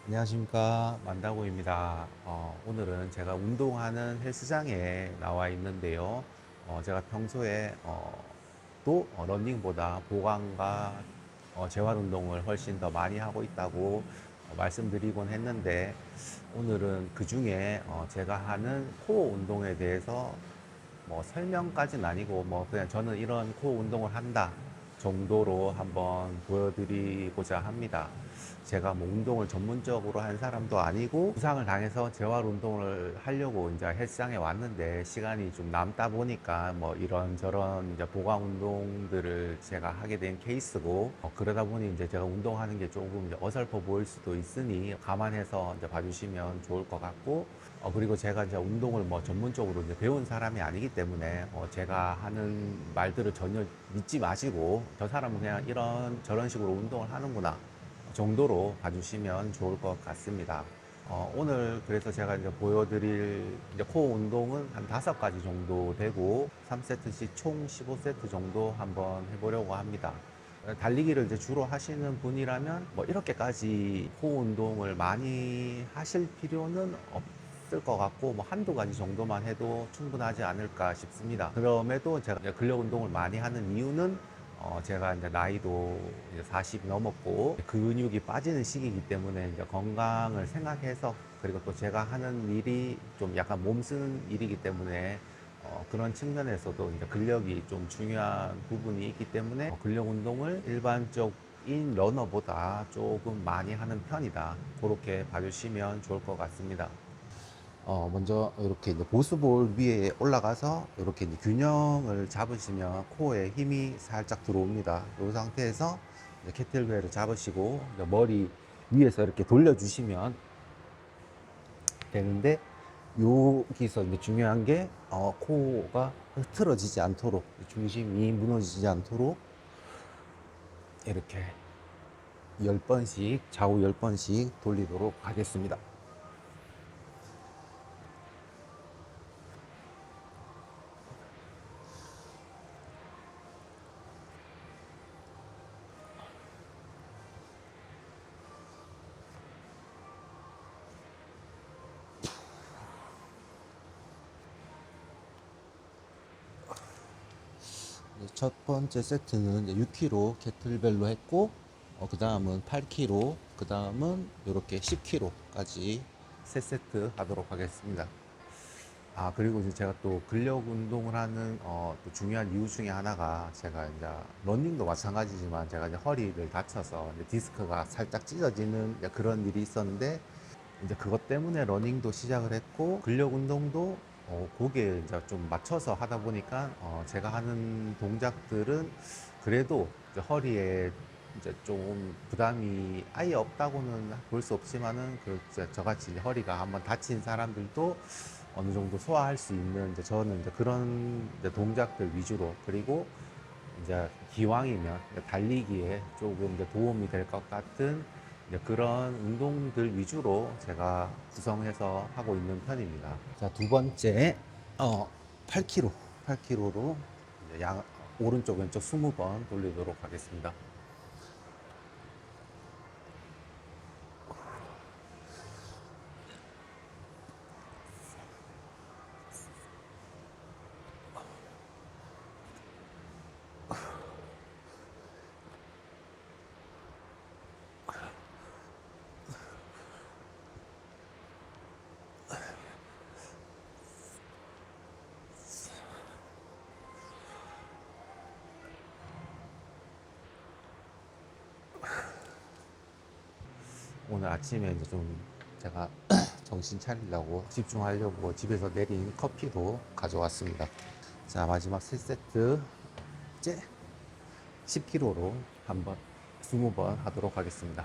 안녕하십니까, 만다고입니다. 오늘은 제가 운동하는 헬스장에 나와 있는데요. 제가 평소에 러닝보다 보강과 재활 운동을 훨씬 더 많이 하고 있다고 말씀드리곤 했는데, 오늘은 그 중에 제가 하는 코어 운동에 대해서 뭐 설명까지는 아니고 뭐 그냥 저는 이런 코어 운동을 한다 정도로 한번 보여드리고자 합니다. 제가 뭐 운동을 전문적으로 한 사람도 아니고 부상을 당해서 재활 운동을 하려고 이제 헬스장에 왔는데 시간이 좀 남다 보니까 뭐 이런저런 이제 보강 운동들을 제가 하게 된 케이스고, 그러다 보니 이제 제가 운동하는 게 조금 이제 어설퍼 보일 수도 있으니 감안해서 이제 봐주시면 좋을 것 같고, 그리고 제가 이제 운동을 뭐 전문적으로 이제 배운 사람이 아니기 때문에 제가 하는 말들을 전혀 믿지 마시고 저 사람은 그냥 이런 저런 식으로 운동을 하는구나 정도로 봐주시면 좋을 것 같습니다. 오늘 그래서 제가 이제 보여드릴 이제 코어 운동은 한 5가지 정도 되고 3세트씩 총 15세트 정도 한번 해보려고 합니다. 달리기를 이제 주로 하시는 분이라면 뭐 이렇게까지 코어 운동을 많이 하실 필요는 없을 것 같고, 뭐 한두 가지 정도만 해도 충분하지 않을까 싶습니다. 그럼에도 제가 이제 근력 운동을 많이 하는 이유는 제가 이제 나이도 이제 40 넘었고 근육이 빠지는 시기이기 때문에 이제 건강을 생각해서, 그리고 또 제가 하는 일이 좀 약간 몸 쓰는 일이기 때문에 그런 측면에서도 이제 근력이 좀 중요한 부분이 있기 때문에 근력 운동을 일반적인 러너보다 조금 많이 하는 편이다. 그렇게 봐주시면 좋을 것 같습니다. 먼저 이렇게 이제 보스볼 위에 올라가서 이렇게 이제 균형을 잡으시면 코어에 힘이 살짝 들어옵니다. 이 상태에서 이제 캐틀벨을 잡으시고 이제 머리 위에서 이렇게 돌려주시면 되는데, 여기서 이제 중요한 게 코어가 흐트러지지 않도록, 중심이 무너지지 않도록 이렇게 10번씩 좌우 10번씩 돌리도록 하겠습니다. 첫 번째 세트는 6kg 캐틀벨로 했고, 그 다음은 8kg, 그 다음은 이렇게 10kg까지 세 세트 하도록 하겠습니다. 그리고 이제 제가 또 근력 운동을 하는 또 중요한 이유 중에 하나가, 제가 이제 러닝도 마찬가지지만 제가 이제 허리를 다쳐서 이제 디스크가 살짝 찢어지는 이제 그런 일이 있었는데, 이제 그것 때문에 러닝도 시작을 했고 근력 운동도 거기에 이제 좀 맞춰서 하다 보니까 제가 하는 동작들은 그래도 이제 허리에 이제 좀 부담이 아예 없다고는 볼 수 없지만은, 그 이제 저같이 이제 허리가 한번 다친 사람들도 어느 정도 소화할 수 있는, 이제 저는 이제 그런 이제 동작들 위주로, 그리고 이제 기왕이면 달리기에 조금 이제 도움이 될 것 같은 이제 그런 운동들 위주로 제가 구성해서 하고 있는 편입니다. 자, 두 번째, 8kg, 8kg로 오른쪽 왼쪽 20번 돌리도록 하겠습니다. 오늘 아침에 이제 좀 제가 정신 차리려고 집중하려고 집에서 내린 커피도 가져왔습니다. 자, 마지막 세 세트 째 10kg로 한번 20번 하도록 하겠습니다.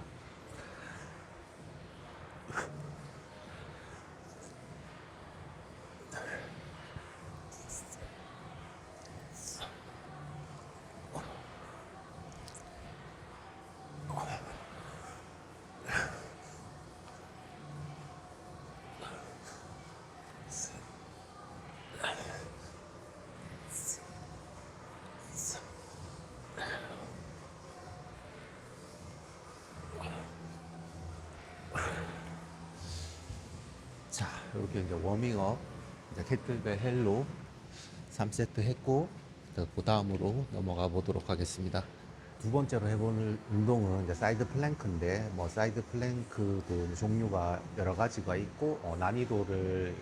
자, 이렇게 이제 워밍업, 이제 캐틀벨 헬로 3세트 했고, 그 다음으로 넘어가 보도록 하겠습니다. 두 번째로 해보는 운동은 이제 사이드 플랭크인데, 뭐 사이드 플랭크도 종류가 여러 가지가 있고, 난이도를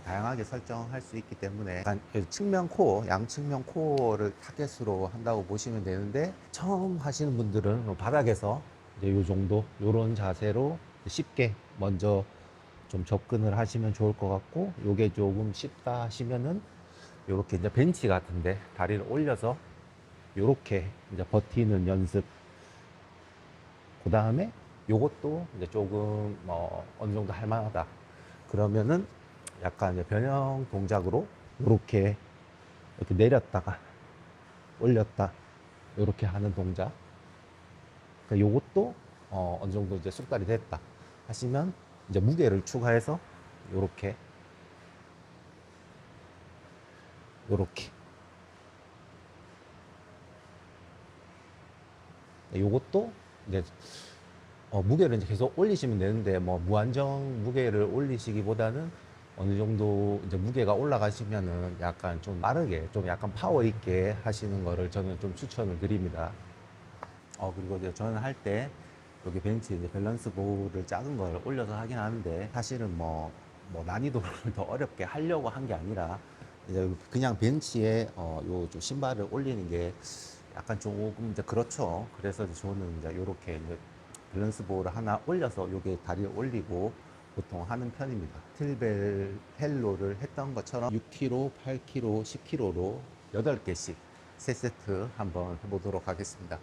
다양하게 설정할 수 있기 때문에 약간 측면 코어, 양측면 코어를 타겟으로 한다고 보시면 되는데, 처음 하시는 분들은 바닥에서 이제 요 정도, 요런 자세로 쉽게 먼저 좀 접근을 하시면 좋을 것 같고, 요게 조금 쉽다 하시면은 요렇게 이제 벤치 같은데 다리를 올려서 요렇게 이제 버티는 연습. 그 다음에 요것도 이제 조금 어느 정도 할 만하다 그러면은 약간 이제 변형 동작으로 요렇게 이렇게 내렸다가 올렸다 요렇게 하는 동작. 그러니까 요것도 어느 정도 이제 숙달이 됐다 하시면 이제 무게를 추가해서 요렇게 요렇게 요것도 이제 무게를 이제 계속 올리시면 되는데 뭐 무한정 무게를 올리시기보다는 어느 정도 이제 무게가 올라가시면은 약간 좀 빠르게 좀 약간 파워 있게 하시는 거를 저는 좀 추천을 드립니다. 그리고 이제 저는 할 때 여기 벤치 이제 밸런스 볼을 작은 걸 올려서 하긴 하는데 사실은 뭐 난이도를 더 어렵게 하려고 한 게 아니라 이제 그냥 벤치에 요좀 신발을 올리는 게 약간 조금 이제 그렇죠. 그래서 이제 저는 이제 요렇게 이제 밸런스 볼을 하나 올려서 요게 다리를 올리고 보통 하는 편입니다. 틸벨 헬로를 했던 것처럼 6kg, 8kg, 10kg로 8개씩 3세트 한번 해보도록 하겠습니다.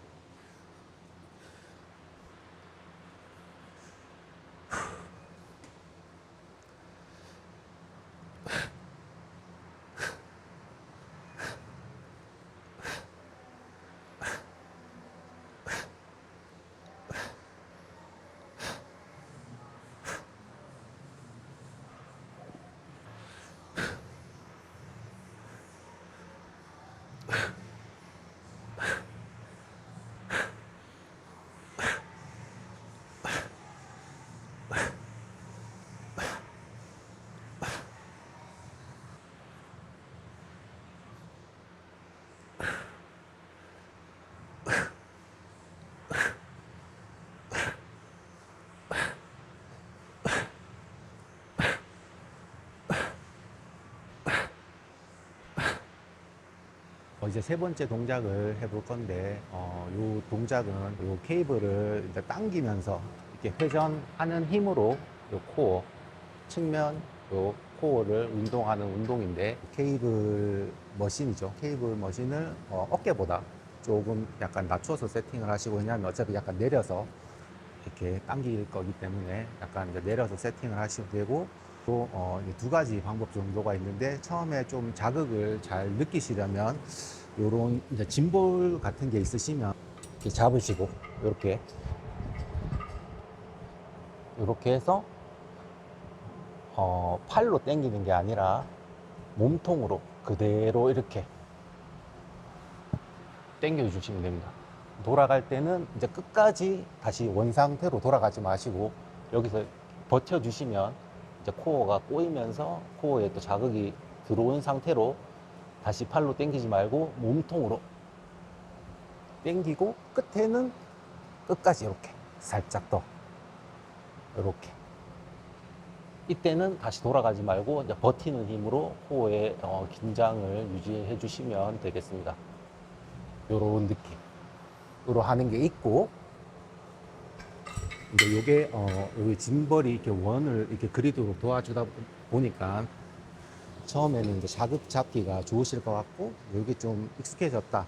이제 세 번째 동작을 해볼 건데, 요 동작은 요 케이블을 이제 당기면서 이렇게 회전하는 힘으로 요 코어, 측면 요 코어를 운동하는 운동인데, 케이블 머신이죠. 케이블 머신을 어깨보다 조금 약간 낮춰서 세팅을 하시고, 왜냐하면 어차피 약간 내려서 이렇게 당길 거기 때문에 약간 이제 내려서 세팅을 하시면 되고, 또 두 가지 방법 정도가 있는데 처음에 좀 자극을 잘 느끼시려면 요런 이제 짐볼 같은 게 있으시면 이렇게 잡으시고 이렇게 해서 팔로 당기는 게 아니라 몸통으로 그대로 이렇게 당겨 주시면 됩니다. 돌아갈 때는 이제 끝까지 다시 원 상태로 돌아가지 마시고 여기서 버텨 주시면 이제 코어가 꼬이면서 코어에 또 자극이 들어온 상태로 다시 팔로 당기지 말고 몸통으로 당기고 끝에는 끝까지 이렇게 살짝 더 이렇게 이때는 다시 돌아가지 말고 이제 버티는 힘으로 코어의 긴장을 유지해 주시면 되겠습니다. 요런 느낌으로 하는 게 있고, 이제 요게 여기 짐벌이 이렇게 원을 이렇게 그리도록 도와주다 보니까 처음에는 이제 자극 잡기가 좋으실 것 같고, 요게 좀 익숙해졌다.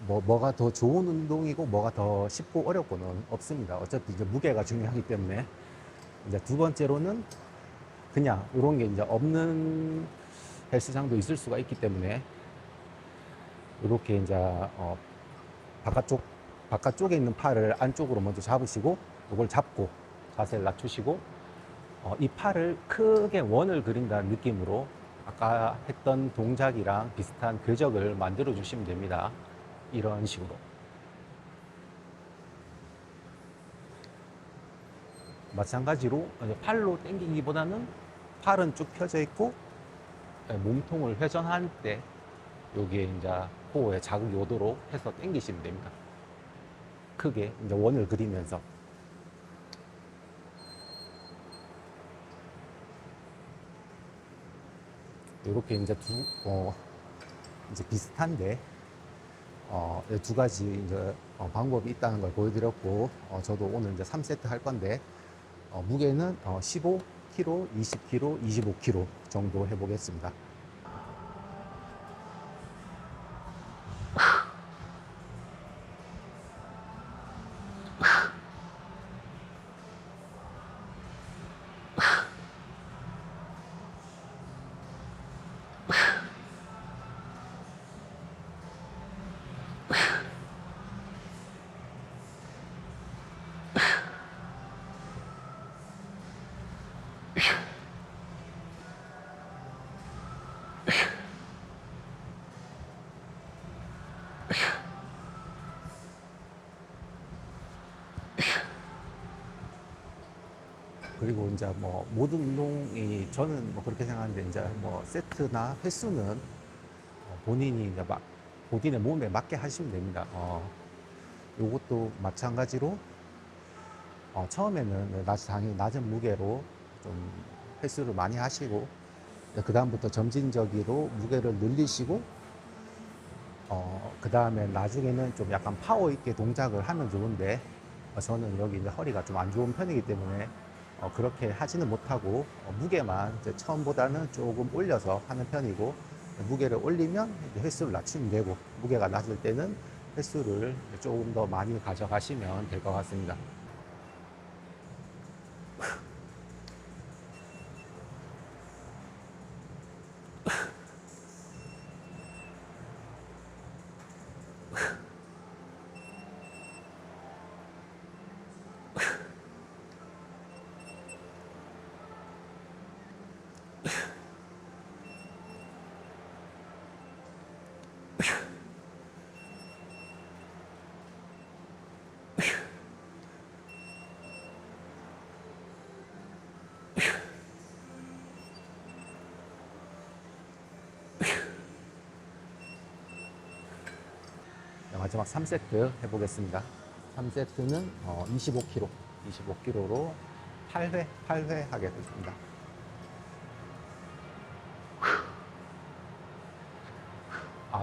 뭐가 더 좋은 운동이고 뭐가 더 쉽고 어렵고는 없습니다. 어차피 이제 무게가 중요하기 때문에. 이제 두 번째로는 그냥 이런 게 이제 없는 헬스장도 있을 수가 있기 때문에 이렇게 이제 바깥쪽에 있는 팔을 안쪽으로 먼저 잡으시고 이걸 잡고 자세를 낮추시고 이 팔을 크게 원을 그린다는 느낌으로 아까 했던 동작이랑 비슷한 궤적을 만들어 주시면 됩니다. 이런 식으로 마찬가지로 이제 팔로 당기기보다는 팔은 쭉 펴져 있고 몸통을 회전할 때 여기에 이제 코어에 자극이 오도록 해서 당기시면 됩니다. 크게 이제 원을 그리면서. 이렇게 이제 이제 비슷한데, 두 가지 이제 방법이 있다는 걸 보여드렸고, 저도 오늘 이제 3세트 할 건데, 무게는 15kg, 20kg, 25kg 정도 해보겠습니다. 그리고 이제 뭐 모든 운동이 저는 뭐 그렇게 생각하는데, 이제 뭐 세트나 횟수는 본인이 이제 본인의 몸에 맞게 하시면 됩니다. 요것도 마찬가지로 처음에는 당연히 낮은 무게로 좀 횟수를 많이 하시고, 그 다음부터 점진적으로 무게를 늘리시고, 그 다음에 나중에는 좀 약간 파워 있게 동작을 하면 좋은데, 저는 여기 이제 허리가 좀 안 좋은 편이기 때문에 그렇게 하지는 못하고, 무게만 이제 처음보다는 조금 올려서 하는 편이고, 무게를 올리면 이제 횟수를 낮추면 되고, 무게가 낮을 때는 횟수를 조금 더 많이 가져가시면 될 것 같습니다. 마지막 3세트 해보겠습니다. 3세트는 25kg로 8회 하겠습니다.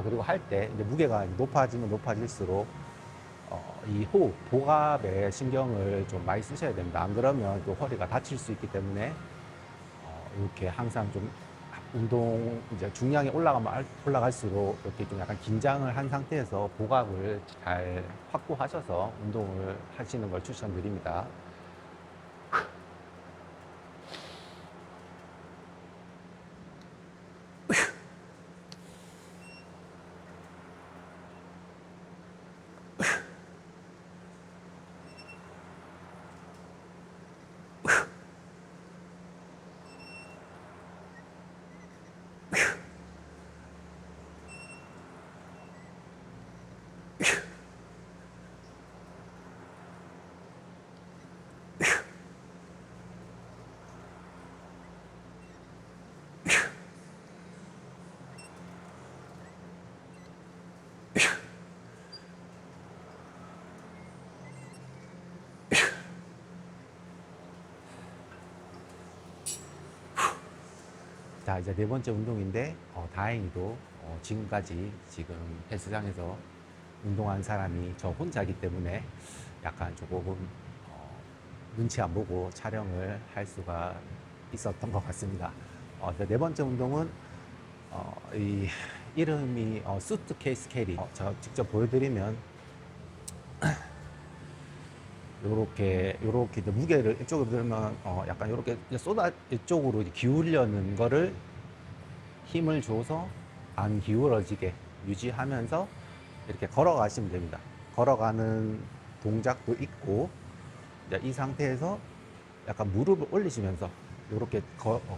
그리고 할 때 이제 무게가 높아지면 높아질수록 이 호흡, 복압에 신경을 좀 많이 쓰셔야 됩니다. 안 그러면 또 허리가 다칠 수 있기 때문에 이렇게 항상 좀 운동 이제 중량이 올라갈수록 이렇게 좀 약간 긴장을 한 상태에서 복압을 잘 확보하셔서 운동을 하시는 걸 추천드립니다. 자, 이제 네 번째 운동인데, 다행히도 지금까지 지금 헬스장에서 운동한 사람이 저 혼자이기 때문에 약간 조금 눈치 안 보고 촬영을 할 수가 있었던 것 같습니다. 네 번째 운동은 이 이름이 수트케이스 캐리. 제가 직접 보여드리면 요렇게 이제 무게를 이쪽으로 들면 약간 요렇게 이쪽으로 기울려는 거를 힘을 줘서 안 기울어지게 유지하면서 이렇게 걸어가시면 됩니다. 걸어가는 동작도 있고, 이제 이 상태에서 약간 무릎을 올리시면서 이렇게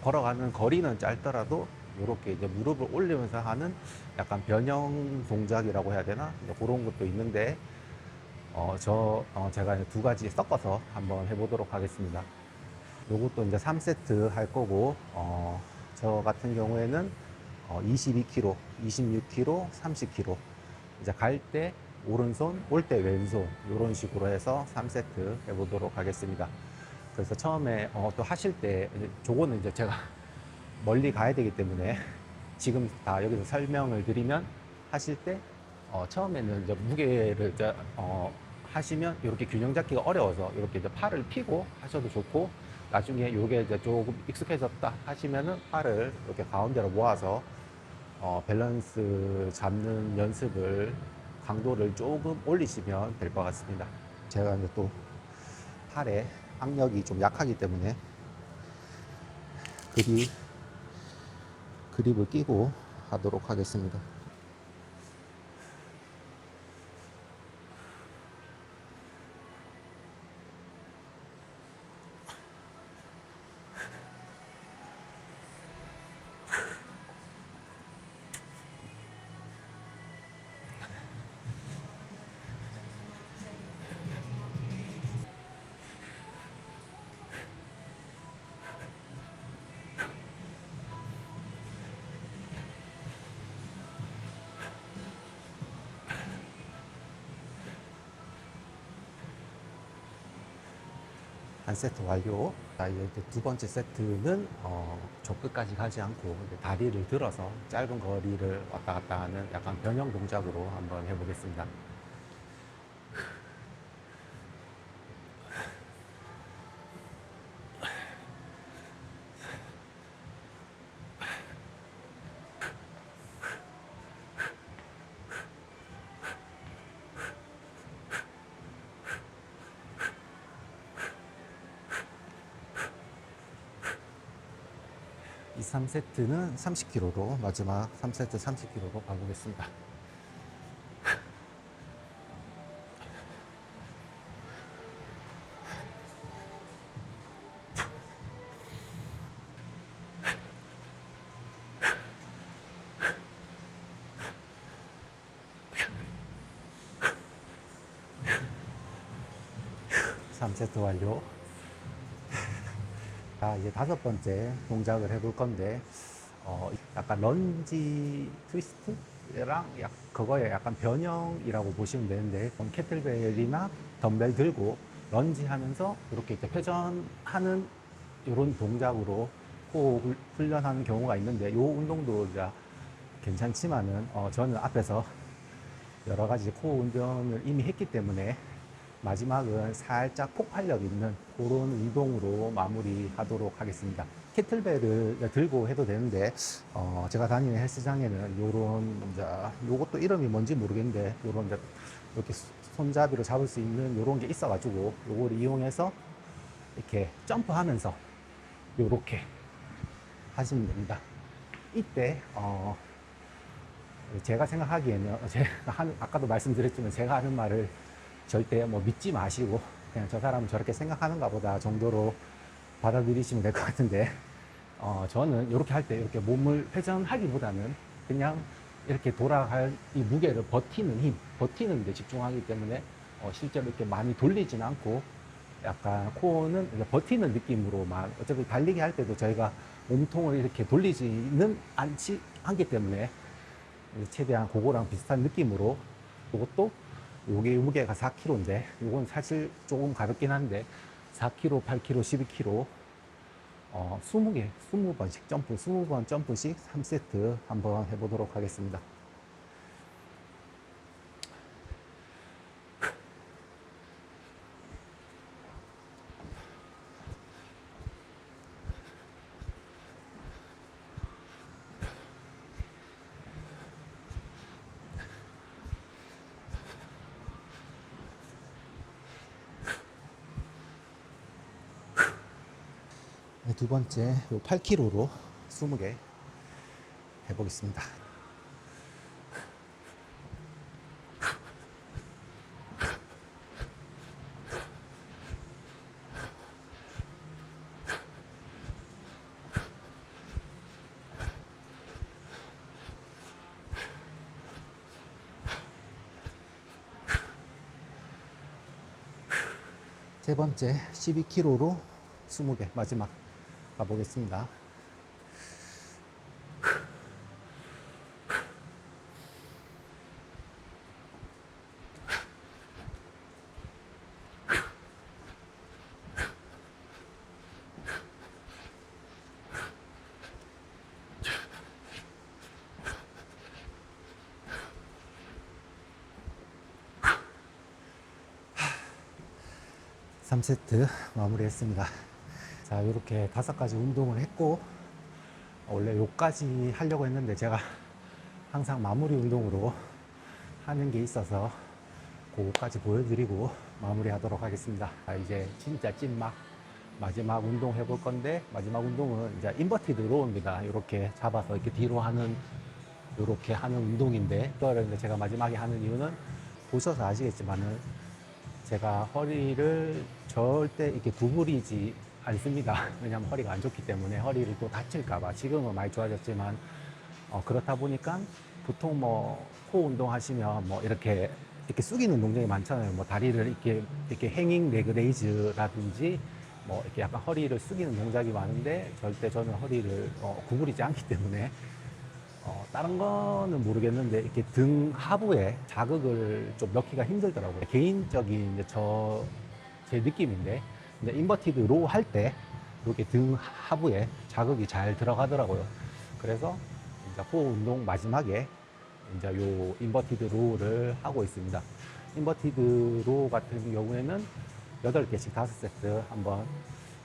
걸어가는 거리는 짧더라도 이렇게 이제 무릎을 올리면서 하는 약간 변형 동작이라고 해야 되나? 그런 것도 있는데, 제가 두 가지 섞어서 한번 해보도록 하겠습니다. 요것도 이제 3세트 할 거고, 저 같은 경우에는 22kg, 26kg, 30kg. 이제 갈 때 오른손, 올 때 왼손, 이런 식으로 해서 3세트 해보도록 하겠습니다. 그래서 처음에 또 하실 때, 저거는 이제 제가 멀리 가야 되기 때문에 지금 다 여기서 설명을 드리면 하실 때 처음에는 이제 무게를 이제 하시면 이렇게 균형 잡기가 어려워서 이렇게 이제 팔을 펴고 하셔도 좋고, 나중에 이게 이제 조금 익숙해졌다 하시면은 팔을 이렇게 가운데로 모아서 밸런스 잡는 연습을 강도를 조금 올리시면 될 것 같습니다. 제가 이제 또 팔에 악력이 좀 약하기 때문에 그립, 그립을 끼고 하도록 하겠습니다. 한 세트 완료. 자, 이제 두 번째 세트는 저 끝까지 가지 않고 다리를 들어서 짧은 거리를 왔다 갔다 하는 약간 변형 동작으로 한번 해보겠습니다. 2, 3세트는 30kg로, 마지막 3세트 30kg로 가보겠습니다. 삼세트 완료. 자, 이제 다섯 번째 동작을 해볼 건데, 약간 런지 트위스트랑 그거의 약간 변형이라고 보시면 되는데, 캐틀벨이나 덤벨 들고 런지 하면서 이렇게 이제 회전하는 이런 동작으로 코 훈련하는 경우가 있는데, 이 운동도 이제 괜찮지만은, 저는 앞에서 여러 가지 코어 운동을 이미 했기 때문에 마지막은 살짝 폭발력 있는 그런 운동으로 마무리하도록 하겠습니다. 캐틀벨을 들고 해도 되는데 제가 다니는 헬스장에는 요런 이제 요것도 이름이 뭔지 모르겠는데 요런 이제 이렇게 손잡이로 잡을 수 있는 요런 게 있어가지고 요걸 이용해서 이렇게 점프하면서 요렇게 하시면 됩니다. 이때 제가 생각하기에는 아까도 말씀드렸지만 제가 하는 말을 절대 뭐 믿지 마시고 그냥 저 사람은 저렇게 생각하는가 보다 정도로 받아들이시면 될 것 같은데, 저는 이렇게 할 때 이렇게 몸을 회전하기보다는 그냥 이렇게 돌아갈 이 무게를 버티는 힘, 버티는 데 집중하기 때문에 실제로 이렇게 많이 돌리진 않고 약간 코어는 버티는 느낌으로만, 어차피 달리기 할 때도 저희가 몸통을 이렇게 돌리지는 않기 때문에 최대한 그거랑 비슷한 느낌으로, 이것도 요게 무게가 4kg인데 요건 사실 조금 가볍긴 한데 4kg, 8kg, 12kg 20개, 20번씩 점프, 20번 점프씩 3세트 한번 해보도록 하겠습니다. 두 번째 8kg로 20개 해보겠습니다. 세 번째 12kg로 20개 마지막 가보겠습니다. 3세트 마무리했습니다. 자, 이렇게 5가지 운동을 했고, 원래 요까지 하려고 했는데 제가 항상 마무리 운동으로 하는 게 있어서 그거까지 보여드리고 마무리하도록 하겠습니다. 자, 이제 진짜 찐막 마지막 운동 해볼 건데, 마지막 운동은 이제 인버티드 로우입니다. 이렇게 잡아서 이렇게 뒤로 하는, 이렇게 하는 운동인데, 이거를 제가 마지막에 하는 이유는 보셔서 아시겠지만은 제가 허리를 절대 이렇게 구부리지 않습니다. 왜냐하면 허리가 안 좋기 때문에 허리를 또 다칠까봐. 지금은 많이 좋아졌지만 그렇다 보니까 보통 뭐 코 운동 하시면 뭐 이렇게 숙이는 동작이 많잖아요. 뭐 다리를 이렇게 행잉 레그 레이즈라든지 뭐 이렇게 약간 허리를 숙이는 동작이 많은데 절대 저는 허리를 구부리지 않기 때문에 다른 거는 모르겠는데 이렇게 등 하부에 자극을 좀 넣기가 힘들더라고요. 개인적인 이제 제 느낌인데, 근데 인버티드 로우 할 때 이렇게 등 하부에 자극이 잘 들어가더라고요. 그래서 이제 코어 운동 마지막에 이제 요 인버티드 로우를 하고 있습니다. 인버티드 로우 같은 경우에는 8개씩 5세트 한번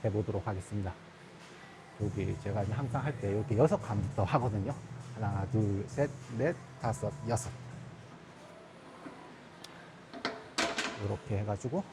해보도록 하겠습니다. 여기 제가 항상 할 때 이렇게 6칸부터 하거든요. 하나, 둘, 셋, 넷, 다섯, 여섯. 이렇게 해가지고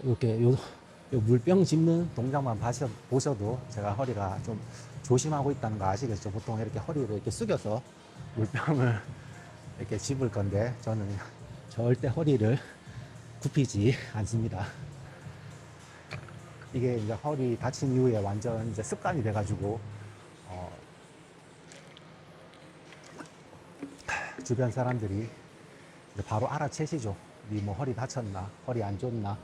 이렇게 요 물병 짚는 동작만 보셔도 제가 허리가 좀 조심하고 있다는 거 아시겠죠? 보통 이렇게 허리를 이렇게 숙여서 물병을 이렇게 짚을 건데 저는 절대 허리를 굽히지 않습니다. 이게 이제 허리 다친 이후에 완전 이제 습관이 돼가지고 주변 사람들이 바로 알아채시죠. 니 뭐 허리 다쳤나? 허리 안 좋나?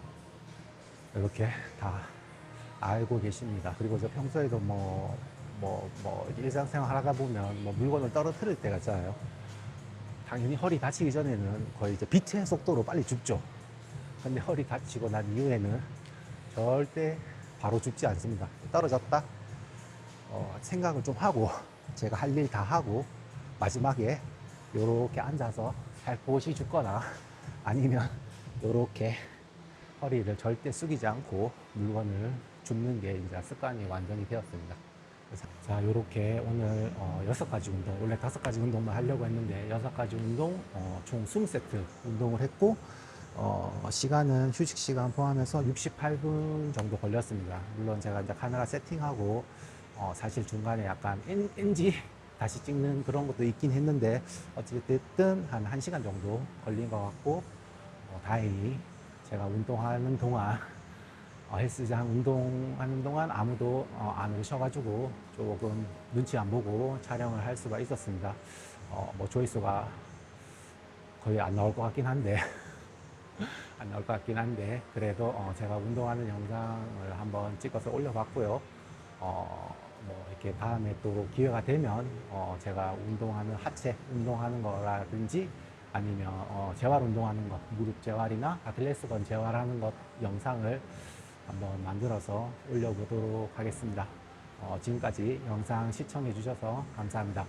이렇게 다 알고 계십니다. 그리고 저 평소에도 일상생활 하다 보면 뭐 물건을 떨어뜨릴 때가 있잖아요. 당연히 허리 다치기 전에는 거의 이제 빛의 속도로 빨리 죽죠. 근데 허리 다치고 난 이후에는 절대 바로 죽지 않습니다. 떨어졌다? 생각을 좀 하고, 제가 할 일 다 하고, 마지막에 요렇게 앉아서 살포시 죽거나 아니면 요렇게 허리를 절대 숙이지 않고 물건을 줍는 게 이제 습관이 완전히 되었습니다. 자, 요렇게 오늘 6가지 운동, 원래 5가지 운동만 하려고 했는데 6가지 운동, 총 20세트 운동을 했고, 시간은 휴식 시간 포함해서 68분 정도 걸렸습니다. 물론 제가 이제 카메라 세팅하고, 사실 중간에 약간 NG 다시 찍는 그런 것도 있긴 했는데, 어찌됐든 한 1시간 정도 걸린 것 같고, 다행히 제가 운동하는 동안, 헬스장 운동하는 동안 아무도 안 오셔가지고 조금 눈치 안 보고 촬영을 할 수가 있었습니다. 뭐 조회수가 거의 안 나올 것 같긴 한데, 안 나올 것 같긴 한데, 그래도 제가 운동하는 영상을 한번 찍어서 올려봤고요. 뭐 이렇게 다음에 또 기회가 되면 제가 운동하는 하체 운동하는 거라든지 아니면 재활 운동하는 것, 무릎 재활이나 아킬레스건 재활하는 것 영상을 한번 만들어서 올려보도록 하겠습니다. 지금까지 영상 시청해 주셔서 감사합니다.